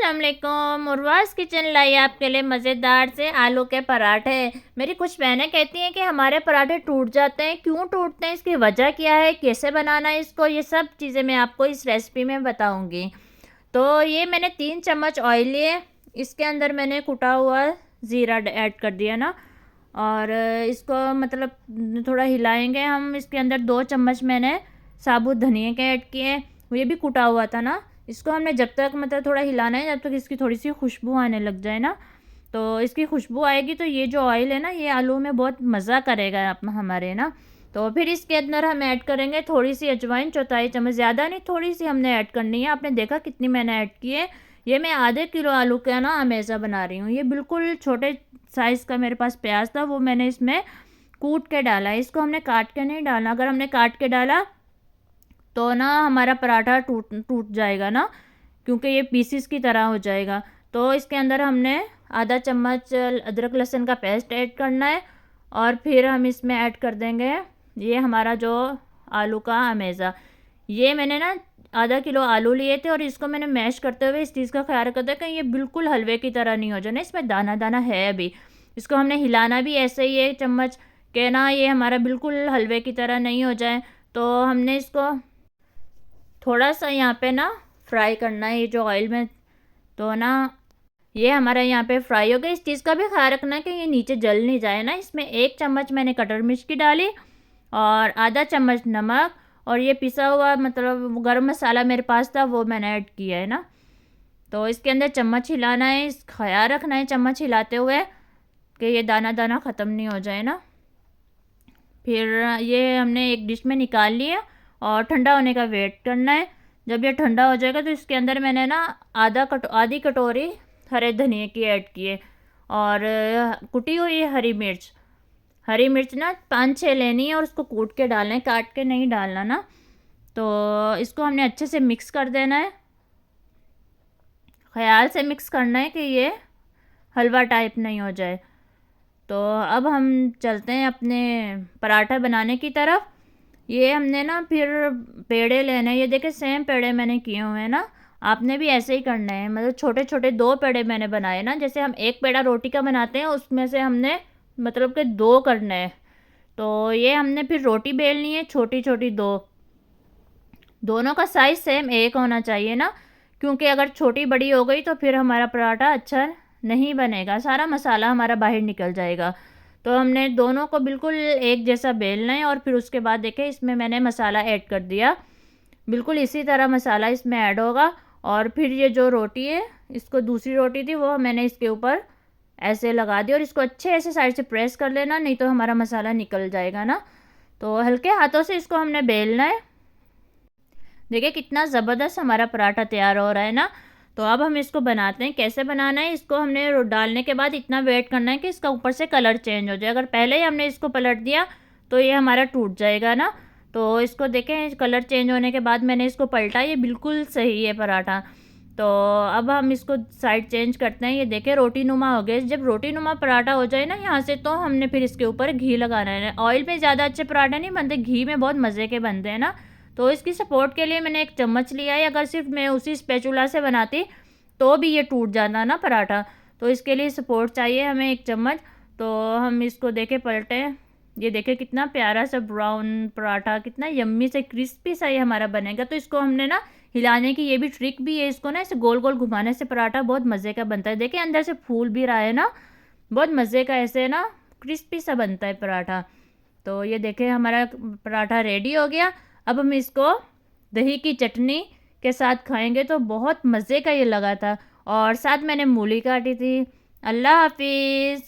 अस्सलामुअलैकुम। उर्वास किचन लाई आपके लिए मज़ेदार से आलू के पराठे। मेरी कुछ बहनें कहती हैं कि हमारे पराठे टूट जाते हैं, क्यों टूटते हैं, इसकी वजह क्या है, कैसे बनाना है इसको, ये सब चीज़ें मैं आपको इस रेसिपी में बताऊंगी। तो ये मैंने 3 चम्मच ऑयल लिए, इसके अंदर मैंने कुटा हुआ ज़ीरा ऐड कर दिया ना, और इसको मतलब थोड़ा हिलाएंगे हम। इसके अंदर 2 चम्मच मैंने साबुत धनिया के ऐड किए, ये भी कुटा हुआ था ना। इसको हमने जब तक मतलब थोड़ा हिलाना है जब तक इसकी थोड़ी सी खुशबू आने लग जाए ना। तो इसकी खुशबू आएगी तो ये जो ऑयल है ना, ये आलू में बहुत मज़ा करेगा आप हमारे ना। तो फिर इसके अंदर हम ऐड करेंगे थोड़ी सी अजवाइन, 1/4 चम्मच, ज़्यादा नहीं, थोड़ी सी हमने ऐड करनी है। आपने देखा कितनी मैंने ऐड की है। ये मैं आधे किलो आलू का ना अमेज़ा बना रही हूँ। ये बिल्कुल छोटे साइज़ का मेरे पास प्याज था, वो मैंने इसमें कूट के डाला है। इसको हमने काट के नहीं डालना, अगर हमने काट के डाला तो ना हमारा पराठा टूट टूट जाएगा ना, क्योंकि ये पीसीस की तरह हो जाएगा। तो इसके अंदर हमने आधा चम्मच अदरक लहसुन का पेस्ट ऐड करना है, और फिर हम इसमें ऐड कर देंगे ये हमारा जो आलू का अमेज़ा। ये मैंने ना आधा किलो आलू लिए थे, और इसको मैंने मैश करते हुए इस चीज़ का ख्याल रखा था कि ये बिल्कुल हलवे की तरह नहीं हो जाए ना, इसमें दाना दाना है अभी। इसको हमने हिलाना भी ऐसे ही है चम्मच के ना, ये हमारा बिल्कुल हलवे की तरह नहीं हो जाए। तो हमने इसको थोड़ा सा यहाँ पे ना फ्राई करना है ये जो ऑयल में। तो ना ये हमारा यहाँ पे फ्राई हो गया। इस चीज़ का भी ख्याल रखना है कि ये नीचे जल नहीं जाए ना। इसमें 1 चम्मच मैंने कटर मिर्च की डाली, और आधा चम्मच नमक, और ये पिसा हुआ मतलब गरम मसाला मेरे पास था, वो मैंने ऐड किया है ना। तो इसके अंदर चम्मच हिलाना है, इस ख्याल रखना है चम्मच हिलाते हुए कि ये दाना दाना ख़त्म नहीं हो जाए ना। फिर ये हमने एक डिश में निकाल लिया, और ठंडा होने का वेट करना है। जब ये ठंडा हो जाएगा तो इसके अंदर मैंने ना आधी कटोरी हरे धनिए की ऐड किए, और कुटी हुई हरी मिर्च ना 5-6 लेनी है, और उसको कूट के डालना है, काट के नहीं डालना ना। तो इसको हमने अच्छे से मिक्स कर देना है, ख्याल से मिक्स करना है कि ये हलवा टाइप नहीं हो जाए। तो अब हम चलते हैं अपने पराठा बनाने की तरफ। ये हमने ना फिर पेड़े लेने हैं, ये देखे सेम पेड़े मैंने किए हुए हैं ना। आपने भी ऐसे ही करना है, मतलब छोटे छोटे 2 पेड़े मैंने बनाए ना। जैसे हम एक पेड़ा रोटी का बनाते हैं, उसमें से हमने मतलब कि 2 करने हैं। तो ये हमने फिर रोटी बेलनी है छोटी छोटी 2, दोनों का साइज़ सेम एक होना चाहिए ना, क्योंकि अगर छोटी बड़ी हो गई तो फिर हमारा पराठा अच्छा नहीं बनेगा, सारा मसाला हमारा बाहर निकल जाएगा। तो हमने दोनों को बिल्कुल एक जैसा बेलना है, और फिर उसके बाद देखें इसमें मैंने मसाला ऐड कर दिया, बिल्कुल इसी तरह मसाला इसमें ऐड होगा। और फिर ये जो रोटी है, इसको दूसरी रोटी थी वो मैंने इसके ऊपर ऐसे लगा दी, और इसको अच्छे ऐसे साइड से प्रेस कर लेना, नहीं तो हमारा मसाला निकल जाएगा ना। तो हल्के हाथों से इसको हमने बेलना है। देखिए कितना ज़बरदस्त हमारा पराठा तैयार हो रहा है ना। तो अब हम इसको बनाते हैं। कैसे बनाना है, इसको हमने डालने के बाद इतना वेट करना है कि इसका ऊपर से कलर चेंज हो जाए। अगर पहले ही हमने इसको पलट दिया तो ये हमारा टूट जाएगा ना। तो इसको देखें, कलर चेंज होने के बाद मैंने इसको पलटा, ये बिल्कुल सही है पराठा। तो अब हम इसको साइड चेंज करते हैं। ये देखें रोटी नुमा हो गया। जब रोटी नुमा पराठा हो जाए ना यहाँ से, तो हमने फिर इसके ऊपर घी लगाना है। ऑयल में ज़्यादा अच्छे पराठा नहीं बनते, घी में बहुत मज़े के बनते हैं ना। तो इसकी सपोर्ट के लिए मैंने 1 चम्मच लिया है। अगर सिर्फ मैं उसी स्पैचुला से बनाती तो भी ये टूट जाता ना पराठा। तो इसके लिए सपोर्ट चाहिए हमें 1 चम्मच। तो हम इसको देखें पलटे, ये देखें कितना प्यारा सा ब्राउन पराठा, कितना यम्मी से क्रिस्पी सा ये हमारा बनेगा। तो इसको हमने ना हिलाने की ये भी ट्रिक भी है, इसको ना ऐसे गोल गोल घुमाने से पराठा बहुत मज़े का बनता है। देखिए अंदर से फूल भी रहा है ना, बहुत मज़े का ऐसे ना क्रिस्पी सा बनता है पराठा। तो ये देखें हमारा पराठा रेडी हो गया। अब हम इसको दही की चटनी के साथ खाएंगे तो बहुत मज़े का ये लगा था, और साथ मैंने मूली काटी थी। अल्लाह हाफिज़।